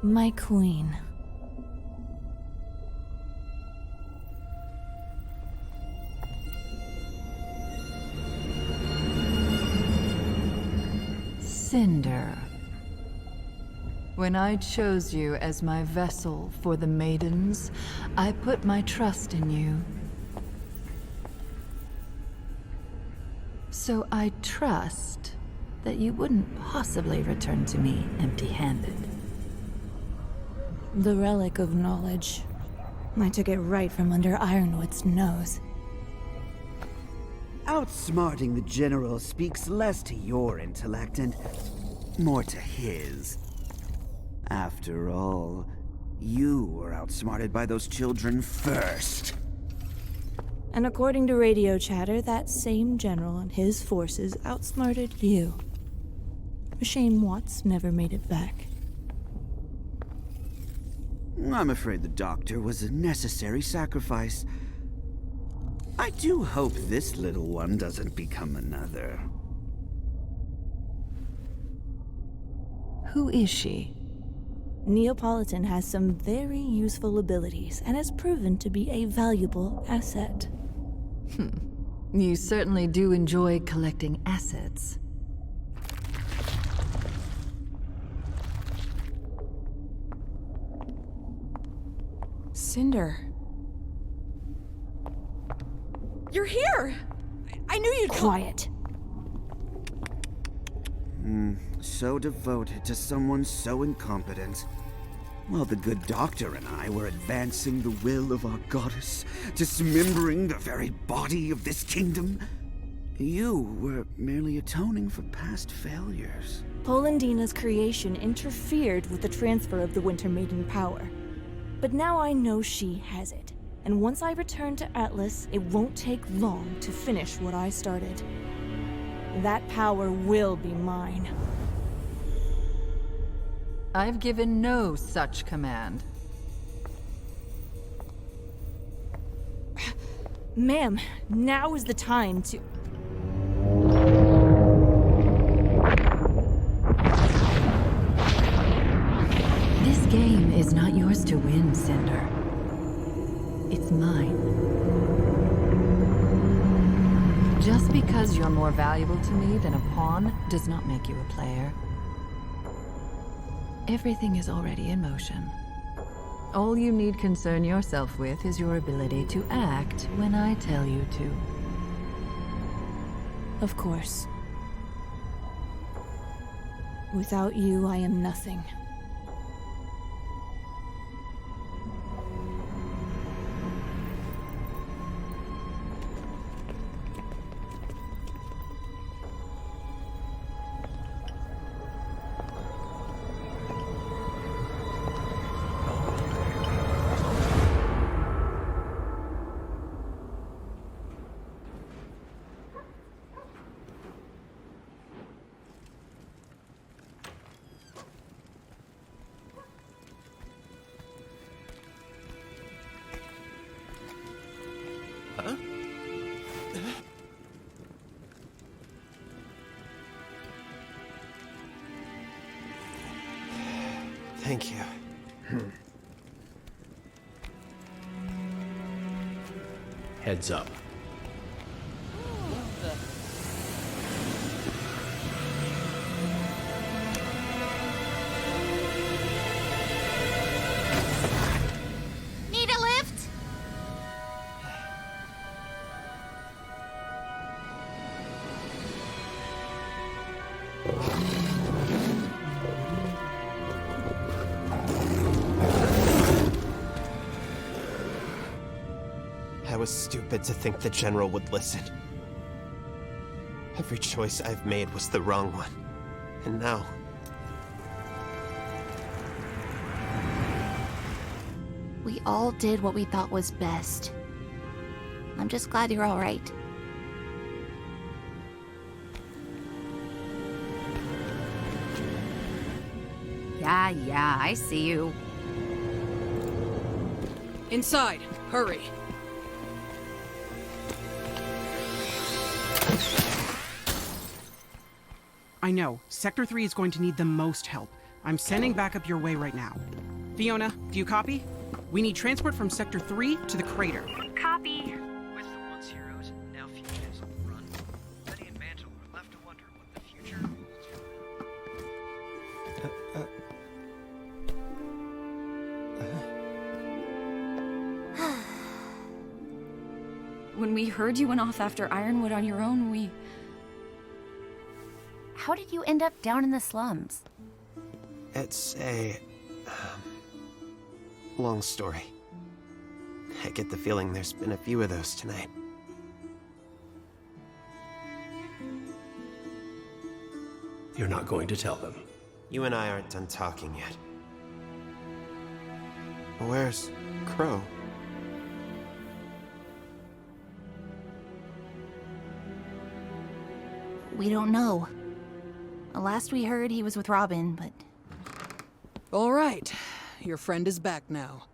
My queen. Cinder. When I chose you as my vessel for the Maidens, I put my trust in you. So I trust that you wouldn't possibly return to me empty-handed. The relic of knowledge. I took it right from under Ironwood's nose. Outsmarting the General speaks less to your intellect and more to his. After all, you were outsmarted by those children first. And according to radio chatter, that same general and his forces outsmarted you. A shame Watts never made it back. I'm afraid the doctor was a necessary sacrifice. I do hope this little one doesn't become another. Who is she? Neapolitan has some very useful abilities and has proven to be a valuable asset. You certainly do enjoy collecting assets. Cinder. You're here! I knew you'd- Quiet. So devoted to someone so incompetent. While the good doctor and I were advancing the will of our goddess, dismembering the very body of this kingdom, you were merely atoning for past failures. Polendina's creation interfered with the transfer of the Winter Maiden power. But now I know she has it. And once I return to Atlas, it won't take long to finish what I started. That power will be mine. I've given no such command. Ma'am, now is the time to... This game is not yours to win, Cinder. It's mine. Just because you're more valuable to me than a pawn does not make you a player. Everything is already in motion. All you need concern yourself with is your ability to act when I tell you to. Of course. Without you, I am nothing. Thank you. Heads up. Need a lift? I was stupid to think the General would listen. Every choice I've made was the wrong one. And now... We all did what we thought was best. I'm just glad you're all right. Yeah, I see you. Inside! Hurry! I know. Sector 3 is going to need the most help. I'm sending backup your way right now. Fiona, do you copy? We need transport from Sector 3 to the crater. Copy. With the once heroes, now fugitives on the run, Betty and Mantle are left to wonder what the future holds for them. When we heard you went off after Ironwood on your own, we... How did you end up down in the slums? It's a long story. I get the feeling there's been a few of those tonight. You're not going to tell them. You and I aren't done talking yet. Where's Crow? We don't know. Last we heard, he was with Robin, but... All right. Your friend is back now.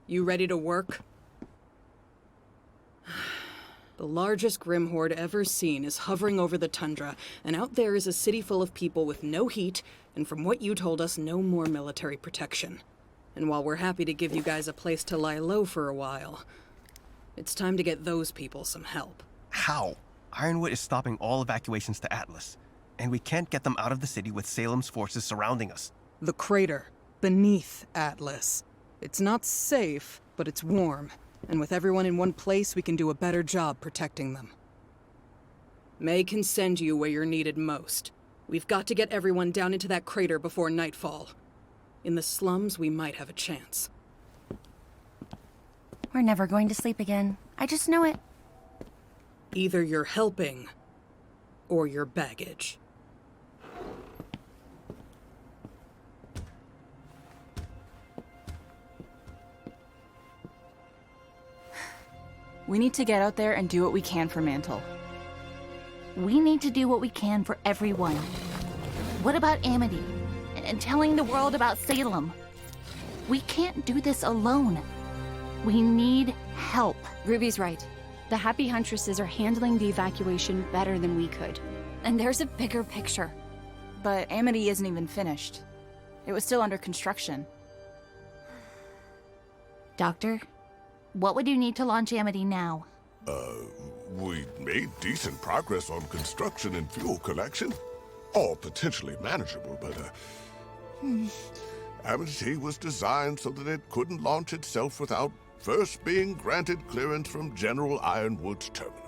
You ready to work? The largest Grim Horde ever seen is hovering over the tundra, and out there is a city full of people with no heat, and from what you told us, no more military protection. And while we're happy to give you guys a place to lie low for a while, it's time to get those people some help. How? Ironwood is stopping all evacuations to Atlas, and we can't get them out of the city with Salem's forces surrounding us. The crater, beneath Atlas. It's not safe, but it's warm, and with everyone in one place, we can do a better job protecting them. May can send you where you're needed most. We've got to get everyone down into that crater before nightfall. In the slums, we might have a chance. We're never going to sleep again. I just know it. Either you're helping, or you're baggage. We need to get out there and do what we can for Mantle. We need to do what we can for everyone. What about Amity? And telling the world about Salem? We can't do this alone. We need help. Ruby's right. The Happy Huntresses are handling the evacuation better than we could. And there's a bigger picture. But Amity isn't even finished. It was still under construction. Doctor, what would you need to launch Amity now? We made decent progress on construction and fuel collection. All potentially manageable, but, Amity was designed so that it couldn't launch itself without first being granted clearance from General Ironwood's terminal.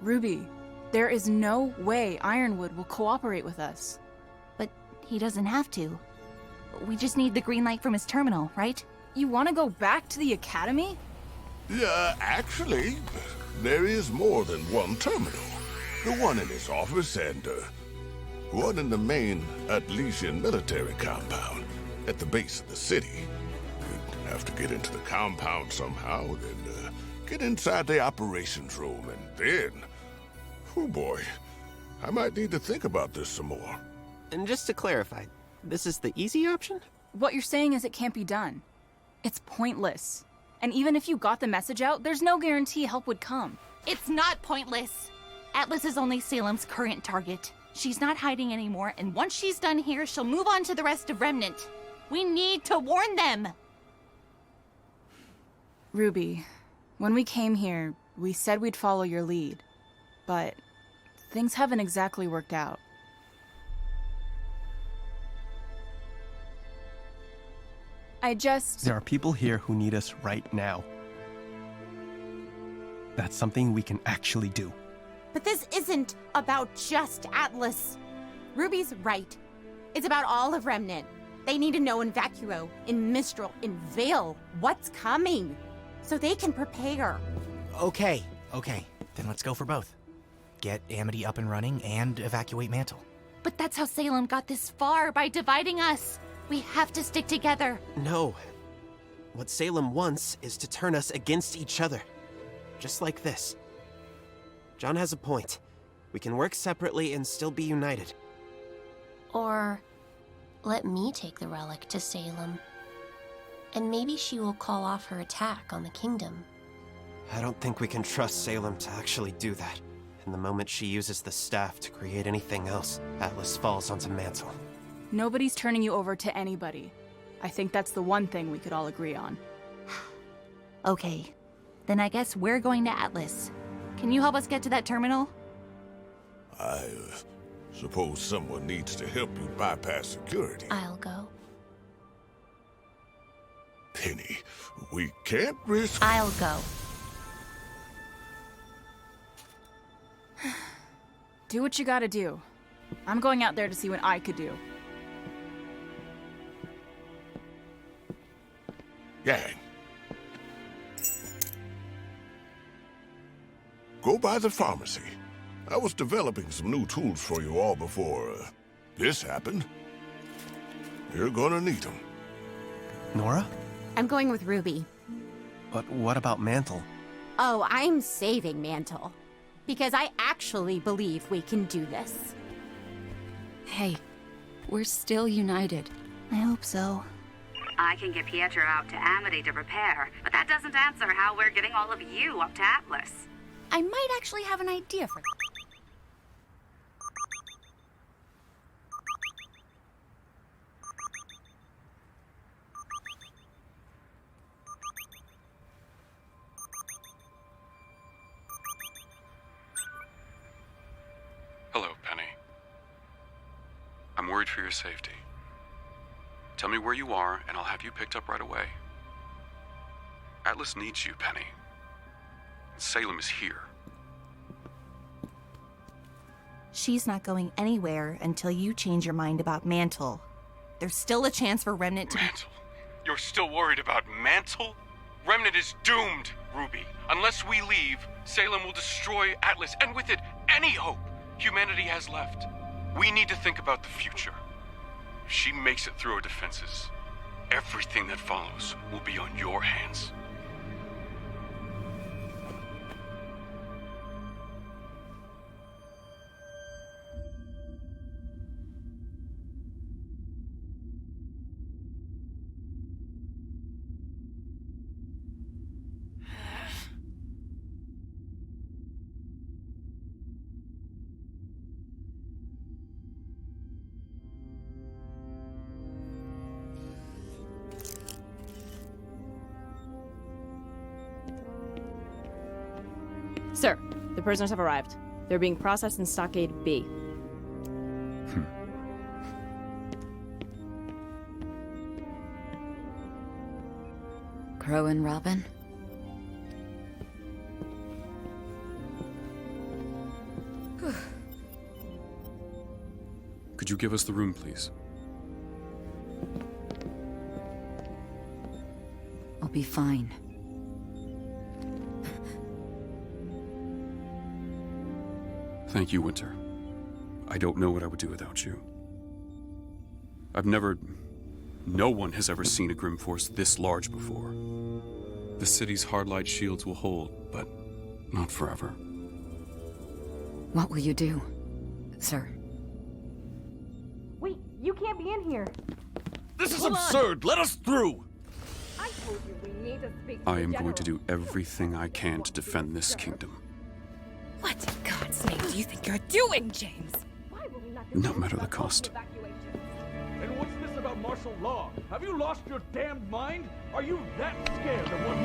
Ruby, there is no way Ironwood will cooperate with us. But he doesn't have to. We just need the green light from his terminal, right? You want to go back to the Academy? Yeah, actually, there is more than one terminal. The one in his office and, one in the main Atlesian military compound at the base of the city. You'd have to get into the compound somehow, then, get inside the operations room, and then... Oh boy, I might need to think about this some more. And just to clarify, this is the easy option? What you're saying is it can't be done. It's pointless. And even if you got the message out, there's no guarantee help would come. It's not pointless. Atlas is only Salem's current target. She's not hiding anymore, and once she's done here, she'll move on to the rest of Remnant. We need to warn them! Ruby, when we came here, we said we'd follow your lead. But things haven't exactly worked out. There are people here who need us right now. That's something we can actually do. But this isn't about just Atlas. Ruby's right. It's about all of Remnant. They need to know in Vacuo, in Mistral, in Vale, what's coming, so they can prepare. Okay. Then let's go for both. Get Amity up and running and evacuate Mantle. But that's how Salem got this far, by dividing us. We have to stick together. No. What Salem wants is to turn us against each other. Just like this. John has a point. We can work separately and still be united. Or let me take the relic to Salem. And maybe she will call off her attack on the kingdom. I don't think we can trust Salem to actually do that. And the moment she uses the staff to create anything else, Atlas falls onto Mantle. Nobody's turning you over to anybody. I think that's the one thing we could all agree on. Okay, then I guess we're going to Atlas. Can you help us get to that terminal? I suppose someone needs to help you bypass security. I'll go. Penny, we can't risk... I'll go. Do what you gotta do. I'm going out there to see what I could do. Gang. Go by the pharmacy. I was developing some new tools for you all before this happened. You're gonna need them. Nora? I'm going with Rwby. But what about Mantle? Oh, I'm saving Mantle. Because I actually believe we can do this. Hey, we're still united. I hope so. I can get Pietro out to Amity to prepare, but that doesn't answer how we're getting all of you up to Atlas. I might actually have an idea for... Hello, Penny. I'm worried for your safety. Tell me where you are, and I'll have you picked up right away. Atlas needs you, Penny. Salem is here. She's not going anywhere until you change your mind about Mantle. There's still a chance for Remnant to... Mantle? You're still worried about Mantle? Remnant is doomed, Rwby. Unless we leave, Salem will destroy Atlas, and with it, any hope humanity has left. We need to think about the future. If she makes it through our defenses, everything that follows will be on your hands. Sir, the prisoners have arrived. They're being processed in Stockade B. Crow and Robin? Could you give us the room, please? I'll be fine. Thank you, Winter. I don't know what I would do without you. No one has ever seen a Grim Force this large before. The city's hard-light shields will hold, but not forever. What will you do, sir? Wait, you can't be in here. This is absurd! Let us through! I told you we need to speak I am going to do everything I can to defend this kingdom. What in God's name do you think you're doing, James? No matter the cost. And what's this about martial law? Have you lost your damned mind? Are you that scared of what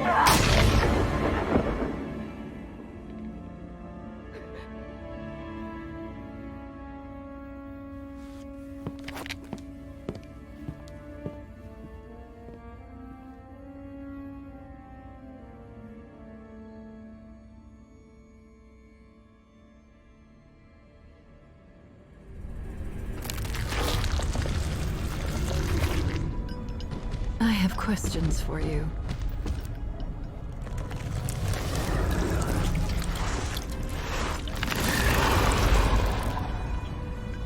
I have questions for you.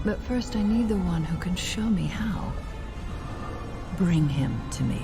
But first I need the one who can show me how. Bring him to me.